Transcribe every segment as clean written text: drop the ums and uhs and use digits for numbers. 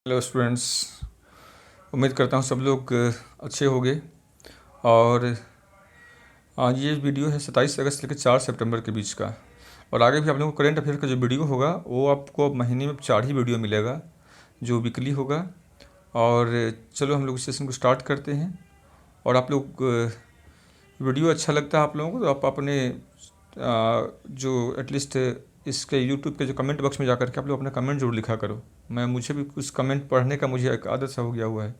Hello students, उम्मीद करता हूँ सब लोग अच्छे होंगे। और आज ये वीडियो है 27 अगस्त लेकर 4 सितंबर के बीच का। और आगे भी आप लोगों को करेंट अफेयर का जो वीडियो होगा वो आपको अब महीने में 4 ही वीडियो मिलेगा जो वीकली होगा। और चलो हम लोग इस सेशन को स्टार्ट करते हैं। और आप लोग वीडियो अच्छा लगता है आप लोगों को तो आप अपने जो एटलीस्ट इसके यूट्यूब के जो कमेंट बॉक्स में जा कर के आप लोग अपना कमेंट जरूर लिखा करो। मुझे भी कुछ कमेंट पढ़ने का मुझे एक आदत सा हो गया हुआ है,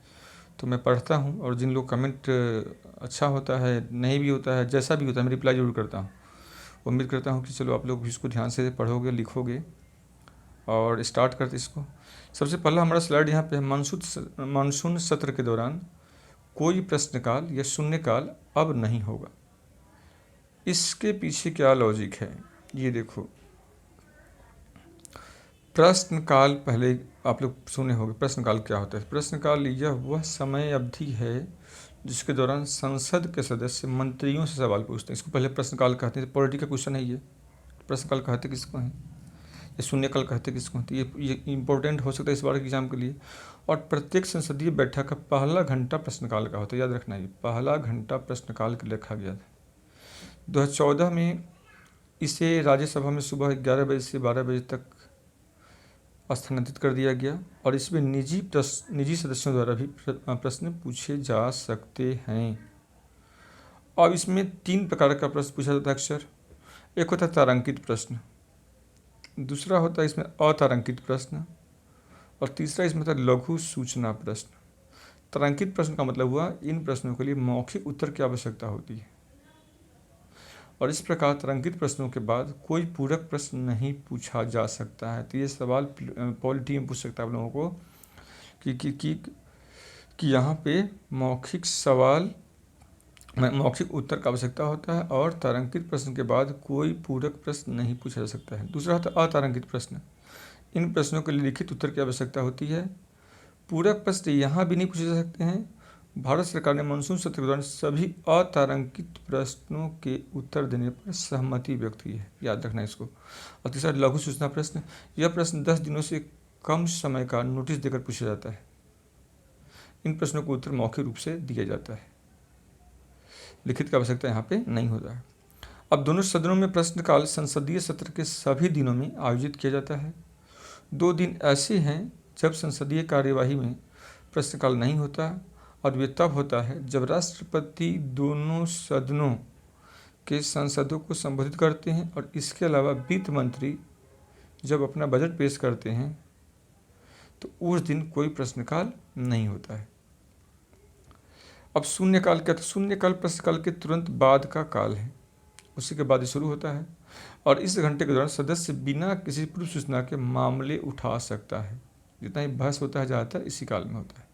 तो मैं पढ़ता हूँ। और जिन लोग कमेंट अच्छा होता है, नहीं भी होता है, जैसा भी होता है, मैं रिप्लाई ज़रूर करता हूँ। उम्मीद करता हूँ कि चलो आप लोग भी इसको ध्यान से पढ़ोगे, लिखोगे। और स्टार्ट करते इसको। सबसे पहला हमारा स्लाइड यहाँ पे है। मानसून सत्र के दौरान कोई प्रश्नकाल या शून्यकाल अब नहीं होगा। इसके पीछे क्या लॉजिक है ये देखो। प्रश्नकाल पहले आप लोग सुने होंगे। प्रश्नकाल क्या होता है? प्रश्नकाल यह वह समय अवधि है जिसके दौरान संसद के सदस्य मंत्रियों से सवाल पूछते हैं। इसको पहले प्रश्नकाल कहते हैं। पॉलिटिकल क्वेश्चन है ये। प्रश्नकाल कहते किसको हैं या शून्यकाल कहते किसको हैं? तो ये इंपॉर्टेंट हो सकता है इस बार के एग्जाम के लिए। और प्रत्येक संसदीय बैठक का पहला घंटा प्रश्नकाल का होता है। याद रखना, ये पहला घंटा प्रश्नकाल के लिए रखा गया था। 2014 में इसे राज्यसभा में सुबह 11 बजे से 12 बजे तक स्थानांतरित कर दिया गया। और इसमें निजी सदस्यों द्वारा भी प्रश्न पूछे जा सकते हैं। अब इसमें 3 प्रकार का प्रश्न पूछा जाता है अक्सर। एक होता है तारांकित प्रश्न, दूसरा होता है इसमें अतारांकित प्रश्न, और तीसरा इसमें होता है लघु सूचना प्रश्न। तारांकित प्रश्न का मतलब हुआ इन प्रश्नों के लिए मौखिक उत्तर की आवश्यकता होती है। और इस प्रकार तारांकित प्रश्नों के बाद कोई पूरक प्रश्न नहीं पूछा जा सकता है। तो ये सवाल पॉलिटी में पूछ सकता है आप लोगों को कि यहाँ पे मौखिक उत्तर का आवश्यकता होता है। और तारांकित प्रश्न के बाद कोई पूरक प्रश्न नहीं पूछा जा सकता है। दूसरा होता है अतारांकित प्रश्न। इन प्रश्नों के लिए लिखित उत्तर की आवश्यकता होती है। पूरक प्रश्न यहाँ भी नहीं पूछे जा सकते हैं। भारत सरकार ने मानसून सत्र के दौरान सभी अतारांकित प्रश्नों के उत्तर देने पर सहमति व्यक्त की है। याद रखना इसको। और तीसरा लघु सूचना प्रश्न। यह प्रश्न 10 दिनों से कम समय का नोटिस देकर पूछा जाता है। इन प्रश्नों को उत्तर मौखिक रूप से दिया जाता है, लिखित की आवश्यकता यहाँ पे नहीं होता है। अब दोनों सदनों में प्रश्नकाल संसदीय सत्र के सभी दिनों में आयोजित किया जाता है। 2 दिन ऐसे हैं जब संसदीय कार्यवाही में प्रश्नकाल नहीं होता, और वे तब होता है जब राष्ट्रपति दोनों सदनों के सांसदों को संबोधित करते हैं। और इसके अलावा वित्त मंत्री जब अपना बजट पेश करते हैं तो उस दिन कोई प्रश्नकाल नहीं होता है। अब शून्यकाल क्या? तो शून्यकाल प्रश्नकाल के तुरंत बाद का काल है, उसी के बाद ही शुरू होता है। और इस घंटे के दौरान सदस्य बिना किसी पूर्व सूचना के मामले उठा सकता है। जितना ही बहस होता है ज़्यादातर इसी काल में होता है।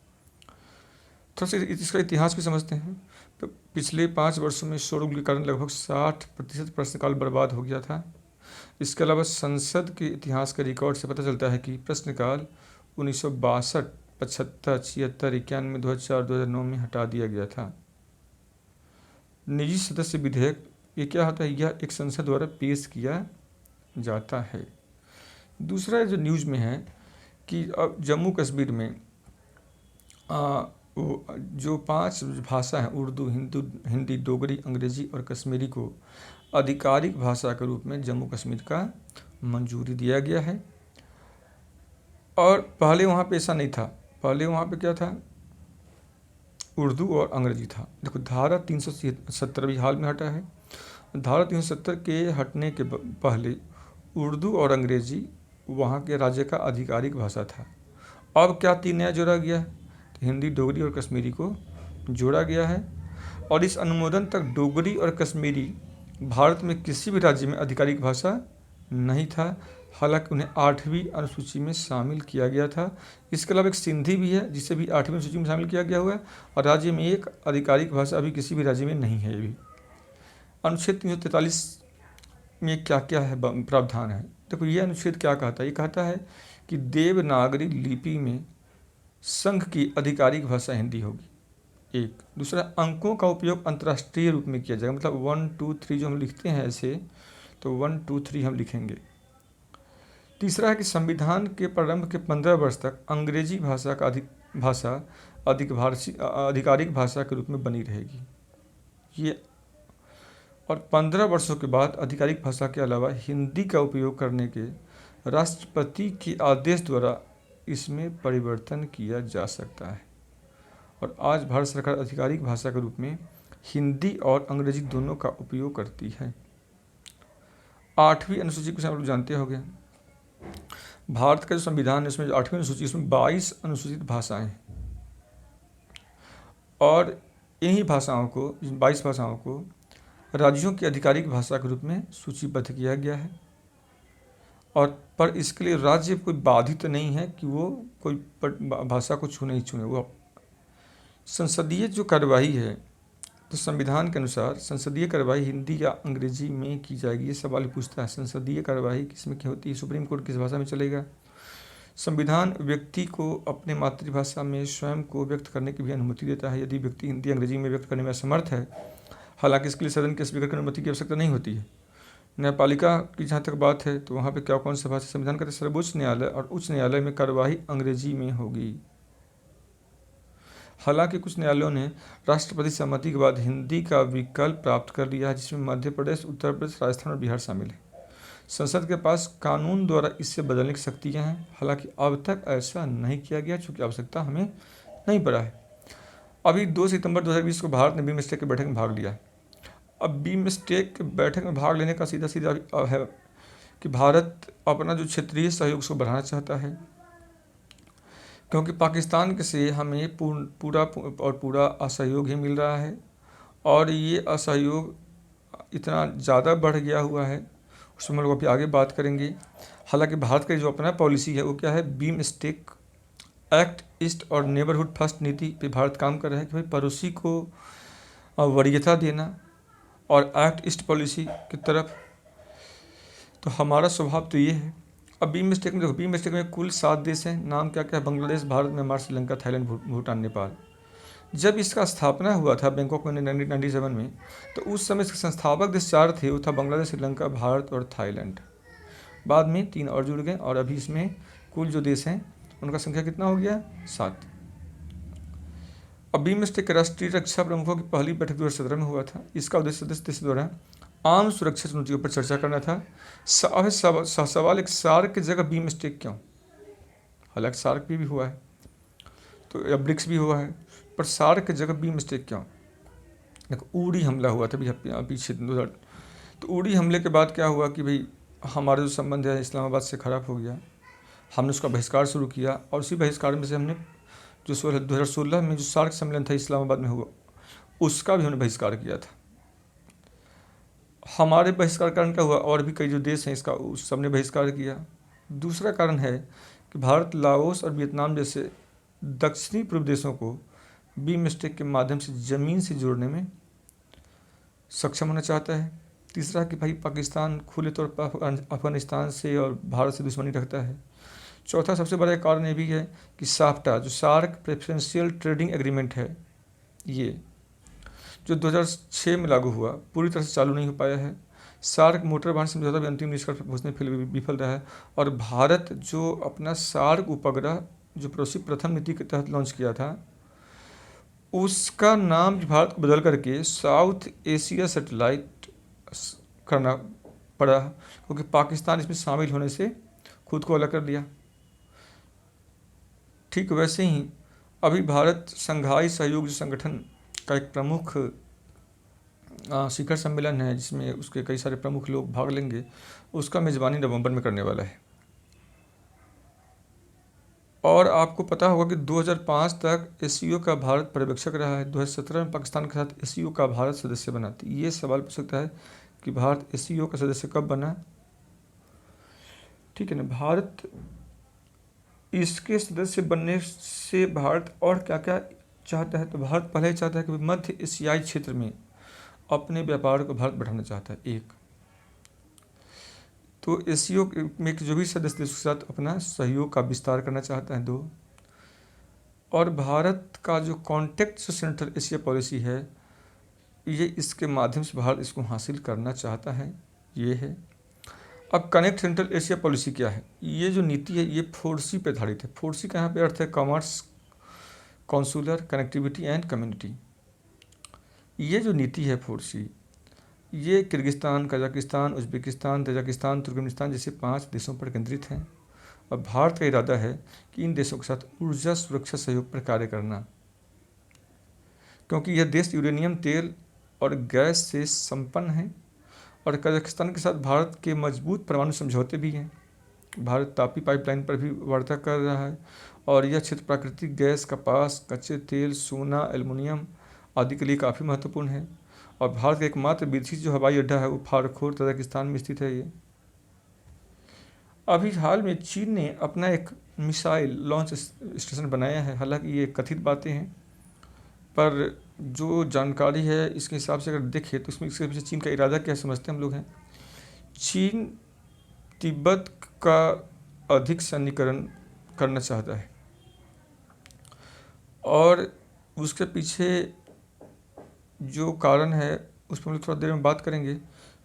थोड़ा सा इसका इतिहास भी समझते हैं। तो पिछले 5 वर्षों में शोरगुल के कारण लगभग 60% प्रश्नकाल बर्बाद हो गया था। इसके अलावा संसद के इतिहास के रिकॉर्ड से पता चलता है कि प्रश्नकाल 1962, 75, 76, 91, 2004, 2009 में हटा दिया गया था। निजी सदस्य विधेयक ये क्या होता है? यह एक संसद द्वारा पेश किया जाता है। दूसरा जो न्यूज़ में है कि अब जम्मू कश्मीर में जो 5 भाषा हैं, उर्दू, हिंदी, डोगरी, अंग्रेजी और कश्मीरी को आधिकारिक भाषा के रूप में जम्मू कश्मीर का मंजूरी दिया गया है। और पहले वहाँ पे ऐसा नहीं था। पहले वहाँ पे क्या था? उर्दू और अंग्रेजी था। देखो, धारा 370 भी हाल में हटा है। धारा 370 के हटने के पहले उर्दू और अंग्रेजी वहाँ के राज्य का आधिकारिक भाषा था। अब क्या 3 नया जोड़ा गया है? तो हिंदी, डोगरी और कश्मीरी को जोड़ा गया है। और इस अनुमोदन तक डोगरी और कश्मीरी भारत में किसी भी राज्य में आधिकारिक भाषा नहीं था, हालांकि उन्हें 8वीं अनुसूची में शामिल किया गया था। इसके अलावा एक सिंधी भी है जिसे भी 8वीं अनुसूची में शामिल किया गया हुआ है। और राज्य में एक आधिकारिक भाषा अभी किसी भी राज्य में नहीं है। ये भी अनुच्छेद 343 में क्या क्या है प्रावधान है? देखो, ये अनुच्छेद क्या कहता है? ये कहता है कि देवनागरी लिपि में संघ की आधिकारिक भाषा हिंदी होगी। एक दूसरा, अंकों का उपयोग अंतर्राष्ट्रीय रूप में किया जाएगा। मतलब 1 2 3 जो हम लिखते हैं ऐसे, तो 1 2 3 हम लिखेंगे। तीसरा है कि संविधान के प्रारंभ के 15 वर्ष तक अंग्रेजी भाषा का आधिकारिक भाषा के रूप में बनी रहेगी। ये और 15 वर्षों के बाद आधिकारिक भाषा के अलावा हिंदी का उपयोग करने के राष्ट्रपति के आदेश द्वारा इसमें परिवर्तन किया जा सकता है। और आज भारत सरकार आधिकारिक भाषा के रूप में हिंदी और अंग्रेजी दोनों का उपयोग करती है। 8वीं अनुसूची को आप लोग जानते होंगे। भारत का जो संविधान है इसमें जो 8वीं अनुसूची, इसमें 22 अनुसूचित भाषाएं हैं और इन्हीं भाषाओं को, 22 भाषाओं को राज्यों की आधिकारिक भाषा के रूप में सूचीबद्ध किया गया है। और पर इसके लिए राज्य कोई बाधित नहीं है कि वो कोई भाषा को नहीं चुने। वो संसदीय जो कार्यवाही है, तो संविधान के अनुसार संसदीय कार्यवाही हिंदी या अंग्रेजी में की जाएगी। ये सवाल पूछता है, संसदीय कार्यवाही किसमें क्या होती है, सुप्रीम कोर्ट किस भाषा में चलेगा। संविधान व्यक्ति को अपने मातृभाषा में स्वयं को व्यक्त करने की भी अनुमति देता है यदि व्यक्ति हिंदी अंग्रेजी में व्यक्त करने में असमर्थ है। हालांकि इसके लिए सदन के स्पीकर की अनुमति की आवश्यकता नहीं होती है। न्यायपालिका की जहाँ तक बात है तो वहाँ पे क्या कौन सा भाषा, संविधान का सर्वोच्च न्यायालय और उच्च न्यायालय में कार्यवाही अंग्रेजी में होगी। हालांकि कुछ न्यायालयों ने राष्ट्रपति सहमति के बाद हिंदी का विकल्प प्राप्त कर लिया है, जिसमें मध्य प्रदेश, उत्तर प्रदेश, राजस्थान और बिहार शामिल है। संसद के पास कानून द्वारा इससे बदलने की शक्तियाँ हैं। हालांकि अब तक ऐसा नहीं किया गया चूँकि आवश्यकता हमें नहीं पड़ा है। अभी 2 सितंबर 2020 को भारत ने बीमस्टेक की बैठक में भाग लिया। अब बीमस्टेक की बैठक में भाग लेने का सीधा है कि भारत अपना जो क्षेत्रीय सहयोग उसको बढ़ाना चाहता है, क्योंकि पाकिस्तान से हमें पूरा असहयोग ही मिल रहा है और ये असहयोग इतना ज़्यादा बढ़ गया हुआ है, उसमें हम लोग अभी आगे बात करेंगे। हालांकि भारत का जो अपना पॉलिसी है वो क्या है, बीमस्टेक एक्ट ईस्ट और नेबरहुड फर्स्ट नीति पे भारत काम कर रहा है कि भाई पड़ोसी को वरीयता देना और एक्ट ईस्ट पॉलिसी की तरफ। तो हमारा स्वभाव तो ये है। अब बीमस्टेक में देखो, बीमस्टेक में कुल 7 देश हैं। नाम क्या क्या है, बांग्लादेश, भारत, म्यांमार, श्रीलंका, थाईलैंड, भूटान, नेपाल। जब इसका स्थापना हुआ था बैंकॉक में 1997 में, तो उस समय इसके संस्थापक देश 4 थे। वो था बांग्लादेश, श्रीलंका, भारत और थाईलैंड। बाद में 3 और जुड़ गए और अभी इसमें कुल जो देश हैं उनका संख्या कितना हो गया, 7। अब बीमस्टेक के राष्ट्रीय रक्षा प्रमुखों की पहली बैठक 2017 में हुआ था। इसका उद्देश्य सदस्य देश द्वारा आम सुरक्षा चुनौतियों पर चर्चा करना था। सवाल एक सार्क की जगह बीमस्टेक क्यों, हालांकि सार्क भी हुआ है तो या ब्रिक्स भी हुआ है, पर सार्क की जगह बीमस्टेक क्यों। देखो उड़ी हमला हुआ था पीछे 2000, तो उड़ी हमले के बाद क्या हुआ कि भाई हमारा जो संबंध है इस्लामाबाद से ख़राब हो गया। हमने उसका बहिष्कार शुरू किया और उसी बहिष्कार में से हमने जो 2016 में जो सार्क सम्मेलन था इस्लामाबाद में हुआ, उसका भी हमने बहिष्कार किया था। हमारे बहिष्कार कारण क्या हुआ, और भी कई जो देश हैं इसका उस सबने बहिष्कार किया। दूसरा कारण है कि भारत लाओस और वियतनाम जैसे दक्षिणी पूर्व देशों को बीमस्टेक के माध्यम से ज़मीन से जोड़ने में सक्षम होना चाहता है। तीसरा कि भाई पाकिस्तान खुले तौर पर अफगानिस्तान से और भारत से दुश्मनी रखता है। चौथा सबसे बड़ा कारण ये भी है कि साफ्टा जो सार्क प्रेफरेंशियल ट्रेडिंग एग्रीमेंट है, ये जो 2006 में लागू हुआ पूरी तरह से चालू नहीं हो पाया है। सार्क मोटर वाहन समझौता भी अंतिम निष्कर्ष पर पहुँचने में विफल रहा है। और भारत जो अपना सार्क उपग्रह जो पड़ोसी प्रथम नीति के तहत लॉन्च किया था, उसका नाम भारत को बदल करके साउथ एशिया सैटेलाइट करना पड़ा, क्योंकि पाकिस्तान इसमें शामिल होने से खुद को अलग कर लिया। ठीक वैसे ही अभी भारत शंघाई सहयोग संगठन का एक प्रमुख शिखर सम्मेलन है जिसमें उसके कई सारे प्रमुख लोग भाग लेंगे, उसका मेज़बानी नवंबर में करने वाला है। और आपको पता होगा कि 2005 तक एससीओ का भारत पर्यवेक्षक रहा है। 2017 में पाकिस्तान के साथ एससीओ का भारत सदस्य बना। ये सवाल पूछ सकता है कि भारत एससीओ का सदस्य कब बना। ठीक है ना, भारत इसके सदस्य बनने से भारत और क्या क्या चाहता है, तो भारत पहले ही चाहता है कि मध्य एशियाई क्षेत्र में अपने व्यापार को भारत बढ़ाना चाहता है। एक तो एससीओ में जो भी सदस्य देश के साथ अपना सहयोग का विस्तार करना चाहता है। 2 और भारत का जो कॉन्टेक्ट सेंट्रल एशिया पॉलिसी है, ये इसके माध्यम से भारत इसको हासिल करना चाहता है। ये है। अब कनेक्ट सेंट्रल एशिया पॉलिसी क्या है? ये जो नीति है ये 4C पे आधारित है। 4C का यहाँ पे अर्थ है commerce, consular, connectivity and community. ये जो नीति है 4C, ये Kyrgyzstan, Kazakhstan, Uzbekistan, Tajikistan, Turkmenistan जैसे 5 देशों पर केंद्रित है। और भारत का इरादा है कि इन देशों के साथ ऊर्जा सुरक्षा सहयोग पर कार्य करना, क्योंकि यह देश यूरेनियम तेल और गैस से संपन्न है। और कजाकिस्तान के साथ भारत के मजबूत परमाणु समझौते भी हैं। भारत तापी पाइपलाइन पर भी वार्ता कर रहा है और यह क्षेत्र प्राकृतिक गैस, कपास, कच्चे तेल, सोना, एल्युमिनियम आदि के लिए काफ़ी महत्वपूर्ण है। और भारत का एकमात्र विदेशी जो हवाई अड्डा है वो फारखोर तजाकिस्तान में स्थित है। ये अभी हाल में चीन ने अपना एक मिसाइल लॉन्च स्टेशन बनाया है। हालांकि ये कथित बातें हैं, पर जो जानकारी है इसके हिसाब से अगर देखें तो इसमें इसके पीछे चीन का इरादा क्या समझते हम लोग हैं। चीन तिब्बत का अधिक सैन्यकरण करना चाहता है और उसके पीछे जो कारण है उस पर हम लोग थोड़ा देर में बात करेंगे।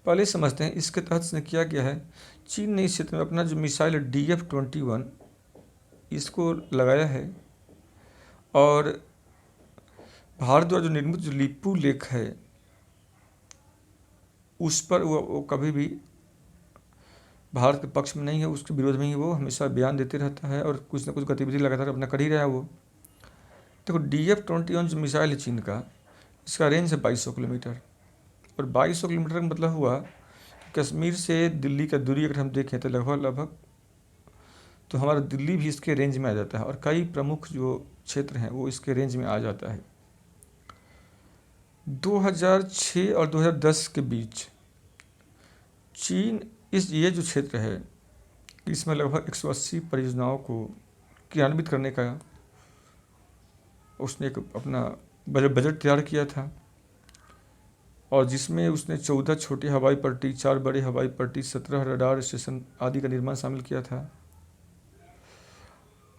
पहले समझते हैं इसके तहत इसने किया गया है। चीन ने इस क्षेत्र में अपना जो मिसाइल DF-21 इसको लगाया है और भारत द्वारा जो निर्मित जो लिपू लेख है उस पर वो कभी भी भारत के पक्ष में नहीं है, उसके विरोध में ही वो हमेशा बयान देते रहता है और कुछ ना कुछ गतिविधि लगातार अपना कर ही रहा है वो। देखो DF-21 जो मिसाइल है चीन का, इसका रेंज है 2200 किलोमीटर। और 2200 किलोमीटर का मतलब हुआ कि कश्मीर से दिल्ली का दूरी अगर हम देखें तो लगभग तो हमारा दिल्ली भी इसके रेंज में आ जाता है और कई प्रमुख जो क्षेत्र हैं वो इसके रेंज में आ जाता है। 2006 और 2010 के बीच चीन ये जो क्षेत्र है इसमें लगभग 180 परियोजनाओं को क्रियान्वित करने का उसने एक अपना बजट तैयार किया था और जिसमें उसने 14 छोटे हवाई पट्टी, 4 बड़े हवाई पट्टी, 17 रडार स्टेशन आदि का निर्माण शामिल किया था।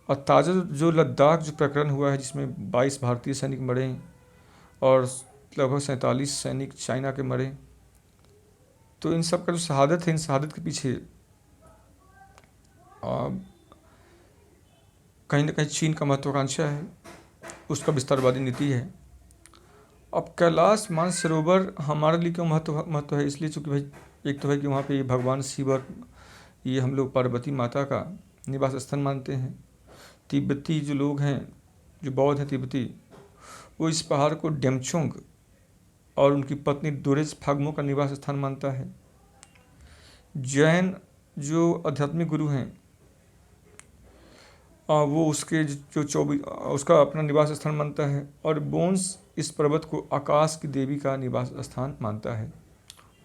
और ताज़ा जो लद्दाख जो प्रकरण हुआ है जिसमें 22 भारतीय सैनिक मरे और लगभग 47 सैनिक चाइना के मरे, तो इन सब का जो शहादत है, इन शहादत के पीछे कहीं ना कहीं चीन का महत्वाकांक्षा है, उसका विस्तारवादी नीति है। अब कैलाश मानसरोवर हमारे लिए क्यों महत्व है? इसलिए चूँकि भाई एक तो है कि वहाँ पे भगवान शिव और ये हम लोग पार्वती माता का निवास स्थान मानते हैं। तिब्बती जो लोग हैं, जो बौद्ध हैं तिब्बती, वो इस पहाड़ को डेमचोंग और उनकी पत्नी डोरेज फाग्मो का निवास स्थान मानता है। जैन जो आध्यात्मिक गुरु हैं वो उसके जो 24 उसका अपना निवास स्थान मानता है। और बोन्स इस पर्वत को आकाश की देवी का निवास स्थान मानता है।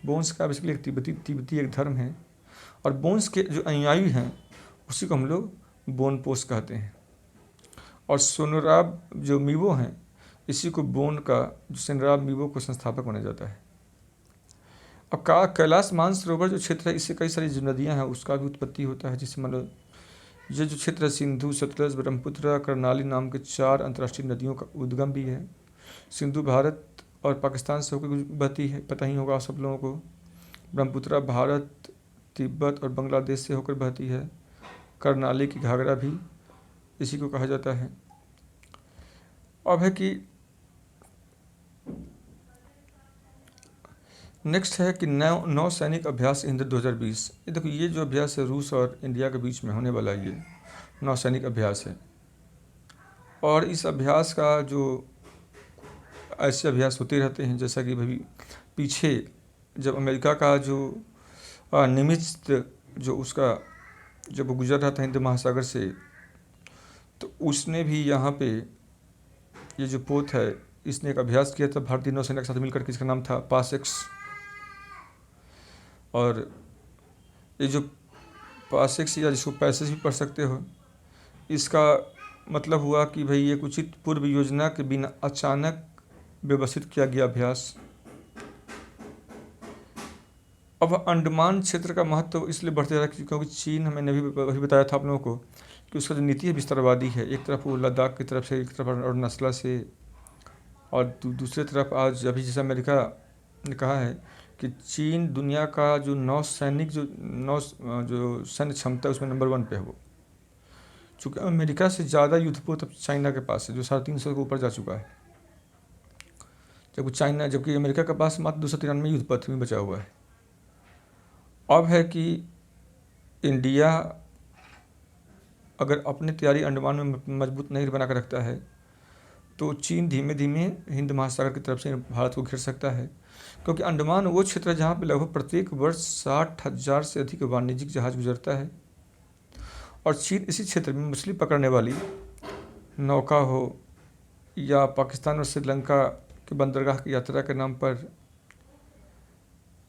बोन्स का बेसिकली एक तिब्बती एक धर्म है और बोन्स के जो अनुयायी हैं उसी को हम लोग बोनपोस कहते हैं। और सोनराब जो मीवो हैं इसी को बोन का जो सोनराब मीवो को संस्थापक माना जाता है। अब कैलाश मानसरोवर जो क्षेत्र है इससे कई सारी जो नदियाँ हैं उसका भी उत्पत्ति होता है। जिससे मतलब ये जो क्षेत्र सिंधु, सतलज, ब्रह्मपुत्र, कर्नाली नाम के 4 अंतर्राष्ट्रीय नदियों का उद्गम भी है। सिंधु भारत और पाकिस्तान से होकर बहती है, पता ही होगा सब लोगों को। ब्रह्मपुत्र भारत, तिब्बत और बांग्लादेश से होकर बहती है। कर्नाली की घाघरा भी इसी को कहा जाता है। अब है कि नेक्स्ट है कि नौ सैनिक अभ्यास इंद्र 2020। ये देखो ये जो अभ्यास है रूस और इंडिया के बीच में होने वाला ये नौ सैनिक अभ्यास है। और इस अभ्यास का जो ऐसे अभ्यास होते रहते हैं जैसा कि भाई पीछे जब अमेरिका का जो निमित्त जो उसका जब वो गुजर रहा था हिंद महासागर से, तो उसने भी यहाँ पे ये जो पोत है इसने एक अभ्यास किया था भारतीय नौसेना के साथ मिलकर के, इसका नाम था पासेक्स। और ये जो पासेक्स या जिसको पैसेज भी पढ़ सकते हो, इसका मतलब हुआ कि भाई एक उचित पूर्व योजना के बिना अचानक व्यवस्थित किया गया अभ्यास। अब अंडमान क्षेत्र का महत्व इसलिए बढ़ते रहा क्योंकि चीन, मैंने अभी बताया था आप लोगों को कि उसका जो नीति है विस्तारवादी है। एक तरफ वो लद्दाख की तरफ से, एक तरफ अरुणाचल से, और दूसरी तरफ आज अभी जैसे अमेरिका ने कहा है कि चीन दुनिया का जो जो सैन्य क्षमता है उसमें नंबर 1 पे है वो। चूँकि अमेरिका से ज़्यादा युद्धपोत अब चाइना के पास है, जो 350 के ऊपर जा चुका है, जबकि अमेरिका के पास मात्र 293 युद्धपोत में बचा हुआ है। अब है कि इंडिया अगर अपनी तैयारी अंडमान में मजबूत नहीं बना कर रखता है तो चीन धीमे धीमे हिंद महासागर की तरफ से भारत को घेर सकता है, क्योंकि अंडमान वो क्षेत्र है जहाँ पे लगभग प्रत्येक वर्ष 60,000 से अधिक वाणिज्यिक जहाज गुजरता है, और चीन इसी क्षेत्र में मछली पकड़ने वाली नौका हो या पाकिस्तान और श्रीलंका के बंदरगाह की यात्रा के नाम पर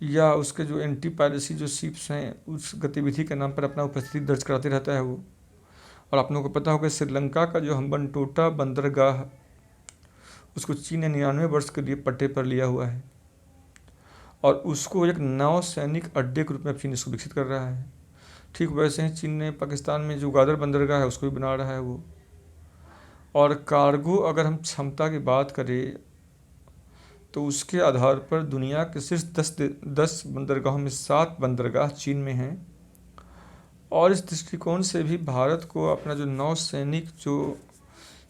या उसके जो एंटी पायरेसी जो शिप्स हैं उस गतिविधि के नाम पर अपना उपस्थिति दर्ज कराते रहता है वो। और आप लोगों को पता होगा श्रीलंका का जो हम्बनटोटा बंदरगाह उसको चीन ने 99 वर्ष के लिए पट्टे पर लिया हुआ है, और उसको एक नौ सैनिक अड्डे के रूप में चीन इसको विकसित कर रहा है। ठीक वैसे ही चीन ने पाकिस्तान में जो गादर बंदरगाह है उसको भी बना रहा है वो। और कार्गो अगर हम क्षमता की बात करें तो उसके आधार पर दुनिया के सिर्फ 10 बंदरगाहों में 7 बंदरगाह चीन में हैं, और इस दृष्टिकोण से भी भारत को अपना जो नौसैनिक जो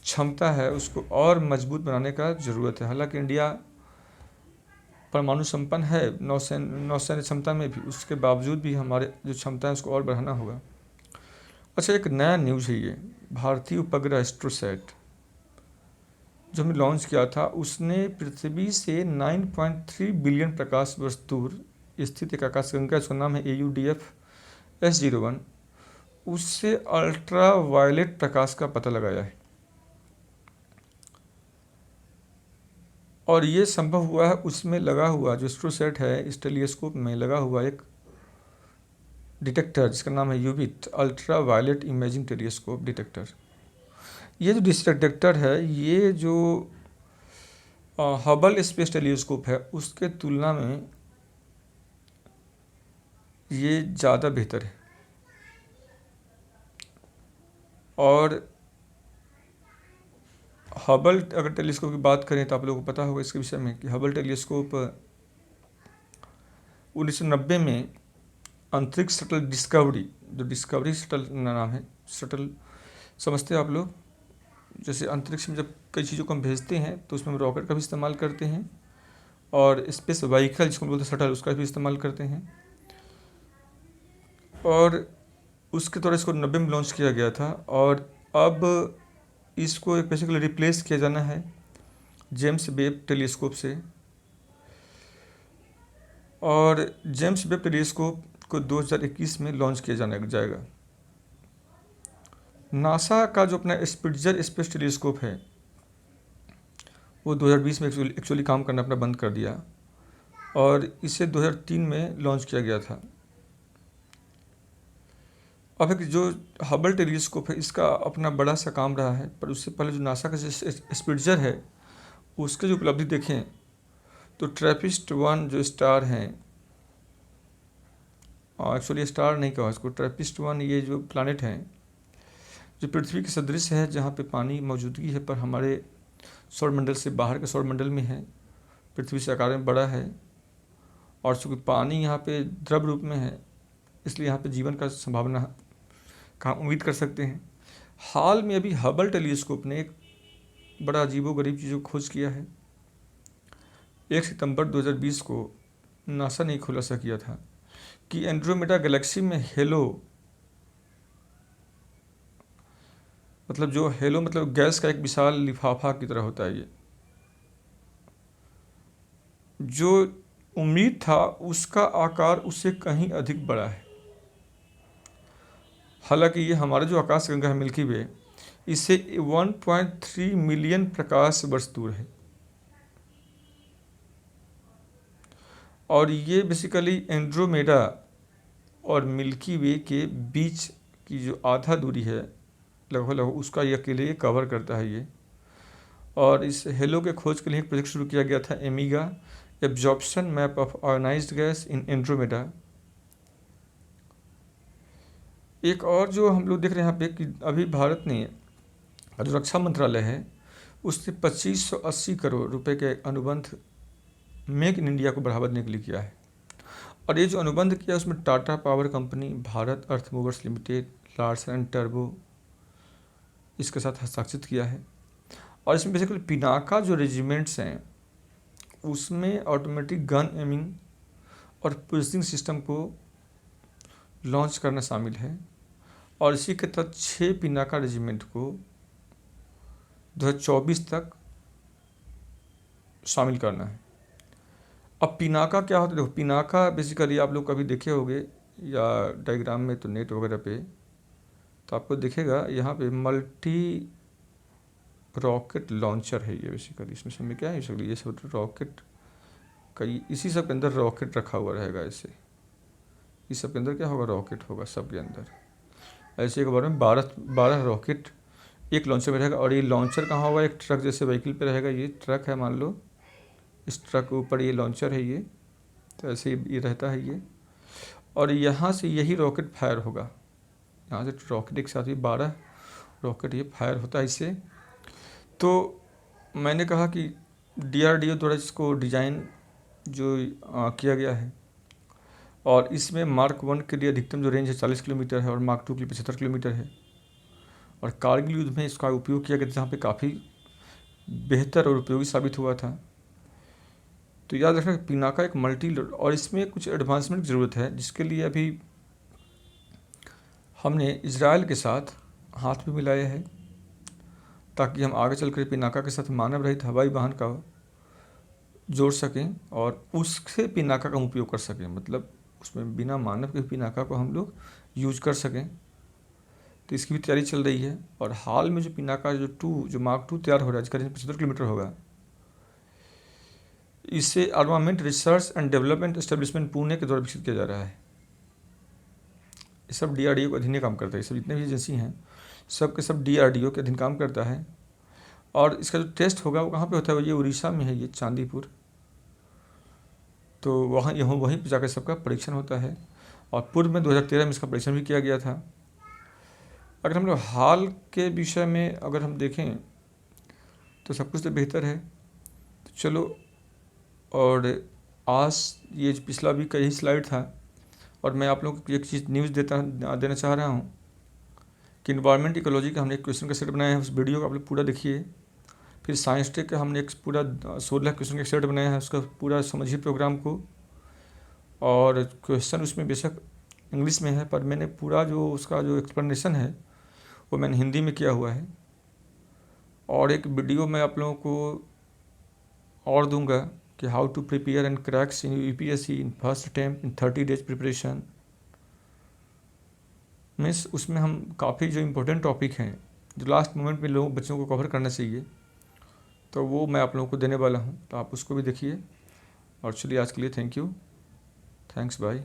क्षमता है उसको और मजबूत बनाने का ज़रूरत है। हालांकि इंडिया परमाणु संपन्न है नौसैन्य क्षमता में भी, उसके बावजूद भी हमारे जो क्षमता है उसको और बढ़ाना होगा। अच्छा, एक नया न्यूज़ है ये, भारतीय उपग्रह एस्ट्रोसैट जो हमने लॉन्च किया था उसने पृथ्वी से 9.3 बिलियन प्रकाश वर्ष दूर स्थित एक आकाशगंगा, जिसका नाम है AUDF S01, उससे अल्ट्रा वायलेट प्रकाश का पता लगाया है। और ये संभव हुआ है उसमें लगा हुआ जो एस्ट्रोसैट है, इस टेलीस्कोप में लगा हुआ एक डिटेक्टर जिसका नाम है UVIT, ultra violet imaging telescope detector. ये जो डिटेक्टर है ये जो हबल स्पेस टेलीस्कोप है उसके तुलना में ये ज़्यादा बेहतर है। और हबल अगर टेलीस्कोप की बात करें तो आप लोगों को पता होगा इसके विषय में कि हबल टेलीस्कोप 1990 में अंतरिक्ष शटल डिस्कवरी, जो डिस्कवरी शटल नाम है, शटल समझते हैं आप लोग, जैसे अंतरिक्ष में जब कई चीज़ों को हम भेजते हैं तो उसमें हम रॉकेट का भी इस्तेमाल करते हैं और स्पेस व्हीकल जिसको बोलते हैं शटल उसका भी इस्तेमाल करते हैं। और उसके द्वारा इसको 90 में लॉन्च किया गया था, और अब इसको एक बेसिकली रिप्लेस किया जाना है जेम्स वेब टेलीस्कोप से। और जेम्स वेब टेलीस्कोप को 2021 में लॉन्च किया जाएगा। नासा का जो अपना स्पिट्जर स्पेस टेलीस्कोप है वो 2020 में एक्चुअली काम करना अपना बंद कर दिया, और इसे 2003 में लॉन्च किया गया था। अब एक जो हबल टेलीस्कोप है इसका अपना बड़ा सा काम रहा है, पर उससे पहले जो नासा का स्पिट्जर है उसके जो उपलब्धि देखें तो ट्रैपिस्ट-1 जो स्टार हैं, एक्चुअली स्टार नहीं कहा इसको, ट्रैपिस्ट-1 ये जो प्लैनेट हैं जो पृथ्वी के सदृश है जहाँ पे पानी मौजूदगी है, पर हमारे सौरमंडल से बाहर के सौरमंडल में है, पृथ्वी से आकार में बड़ा है, और चूँकि पानी यहाँ पे द्रव रूप में है इसलिए यहाँ पे जीवन का संभावना का उम्मीद कर सकते हैं। हाल में अभी हबल टेलीस्कोप ने एक बड़ा अजीबोगरीब चीज़ों को खोज किया है। 1 सितंबर 2020 को नासा ने खुलासा किया था कि एंड्रोमेडा गैलेक्सी में हेलो मतलब गैस का एक विशाल लिफाफा की तरह होता है। ये जो उम्मीद था उसका आकार उससे कहीं अधिक बड़ा है। हालांकि ये हमारा जो आकाशगंगा है मिल्की वे, इससे 1.3 मिलियन प्रकाश वर्ष दूर है, और ये बेसिकली एंड्रोमेडा और मिल्की वे के बीच की जो आधा दूरी है लगभग उसका ये अकेले कवर करता है ये। और इस हेलो के खोज के लिए एक प्रोजेक्ट शुरू किया गया था, AMIGA absorption map of ionised gas in Andromeda. एक और जो हम लोग देख रहे हैं यहाँ पे कि अभी भारत ने जो रक्षा मंत्रालय है उसने 2580 करोड़ रुपए के अनुबंध मेक इन इंडिया को बढ़ावा देने के लिए किया है। और ये जो अनुबंध किया उसमें Tata power company, Bharat earth movers limited, Larsen and turbo इसके साथ हस्ताक्षरित किया है। और इसमें बेसिकली पिनाका जो रेजिमेंट्स हैं उसमें ऑटोमेटिक गन एमिंग और पोजिशनिंग सिस्टम को लॉन्च करना शामिल है। और इसी के तहत 6 पिनाका रेजिमेंट को 2024 तक शामिल करना है। अब पिनाका क्या होता है, देखो पिनाका बेसिकली आप लोग कभी देखे होंगे या डायग्राम में तो नेट वगैरह पे तो आपको दिखेगा यहाँ पे मल्टी रॉकेट लॉन्चर है ये बेसिकली। इसमें समय क्या है बेसिकली, ये सब रॉकेट कई इसी सब के अंदर रॉकेट रखा हुआ रहेगा। ऐसे इस सब के अंदर क्या होगा, रॉकेट होगा सब के अंदर। ऐसे एक बार में 12 रॉकेट एक लॉन्चर में रहेगा। और ये लॉन्चर कहाँ होगा, एक ट्रक जैसे व्हीकल पे रहेगा। ये ट्रक है मान लो, इस ट्रक के ऊपर ये लॉन्चर है ये, तो ऐसे ये रहता है ये। और यहाँ से यही रॉकेट फायर होगा, यहाँ से रॉकेट एक साथ ही 12 रॉकेट ये फायर होता है इससे। तो मैंने कहा कि DRDO द्वारा इसको डिज़ाइन जो किया गया है और इसमें मार्क 1 के लिए अधिकतम जो रेंज है 40 किलोमीटर है और मार्क 2 के लिए 75 किलोमीटर है। और कारगिल युद्ध में इसका उपयोग किया गया जहाँ पे काफ़ी बेहतर और उपयोगी साबित हुआ था। तो याद रखना पिनाका एक मल्टी और इसमें कुछ एडवांसमेंट की ज़रूरत है जिसके लिए अभी हमने इजराइल के साथ हाथ भी मिलाया है ताकि हम आगे चलकर पिनाका के साथ मानव रहित हवाई वाहन का जोड़ सकें और उससे पिनाका का उपयोग कर सकें, मतलब उसमें बिना मानव के पिनाका को हम लोग यूज कर सकें। तो इसकी भी तैयारी चल रही है। और हाल में जो पिनाका जो मार्क 2 तैयार हो रहा है जिसका रेंज 75 किलोमीटर होगा, इसे armament research and development establishment Pune के द्वारा विकसित किया जा रहा है। ये सब DRDO के अधीन ही काम करता है। ये सब जितने भी एजेंसी हैं सब के सब DRDO के अधीन काम करता है। और इसका जो टेस्ट होगा वो कहाँ पे होता है, ये उड़ीसा में है, ये चांदीपुर। तो वहीं पर जाकर सबका परीक्षण होता है। और पूर्व में 2013 में इसका परीक्षण भी किया गया था। अगर हम लोग हाल के विषय में अगर हम देखें तो सब कुछ तो बेहतर है। तो चलो, और आज ये पिछला वीक का यही स्लाइड था। और मैं आप लोगों को एक चीज़ न्यूज़ देना चाह रहा हूँ कि इन्वायरमेंट इकोलॉजी का हमने एक क्वेश्चन का सेट बनाया है, उस वीडियो को आप लोग पूरा देखिए। फिर साइंस टेक का हमने एक पूरा 16 क्वेश्चन का सेट बनाया है, उसका पूरा समझिए प्रोग्राम को। और क्वेश्चन उसमें बेशक इंग्लिश में है पर मैंने पूरा जो उसका जो एक्सप्लेनेशन है वो मैंने हिंदी में किया हुआ है। और एक वीडियो मैं आप लोगों को और दूंगा कि how to prepare and cracks in UPSC in first attempt in 30 days preparation. Means उसमें हम काफ़ी जो इम्पोर्टेंट टॉपिक हैं जो लास्ट मोमेंट में लोगों बच्चों को कवर करना चाहिए, तो वो मैं आप लोगों को देने वाला हूँ। तो आप उसको भी देखिए। और चलिए आज के लिए थैंक यू, थैंक्स, बाय।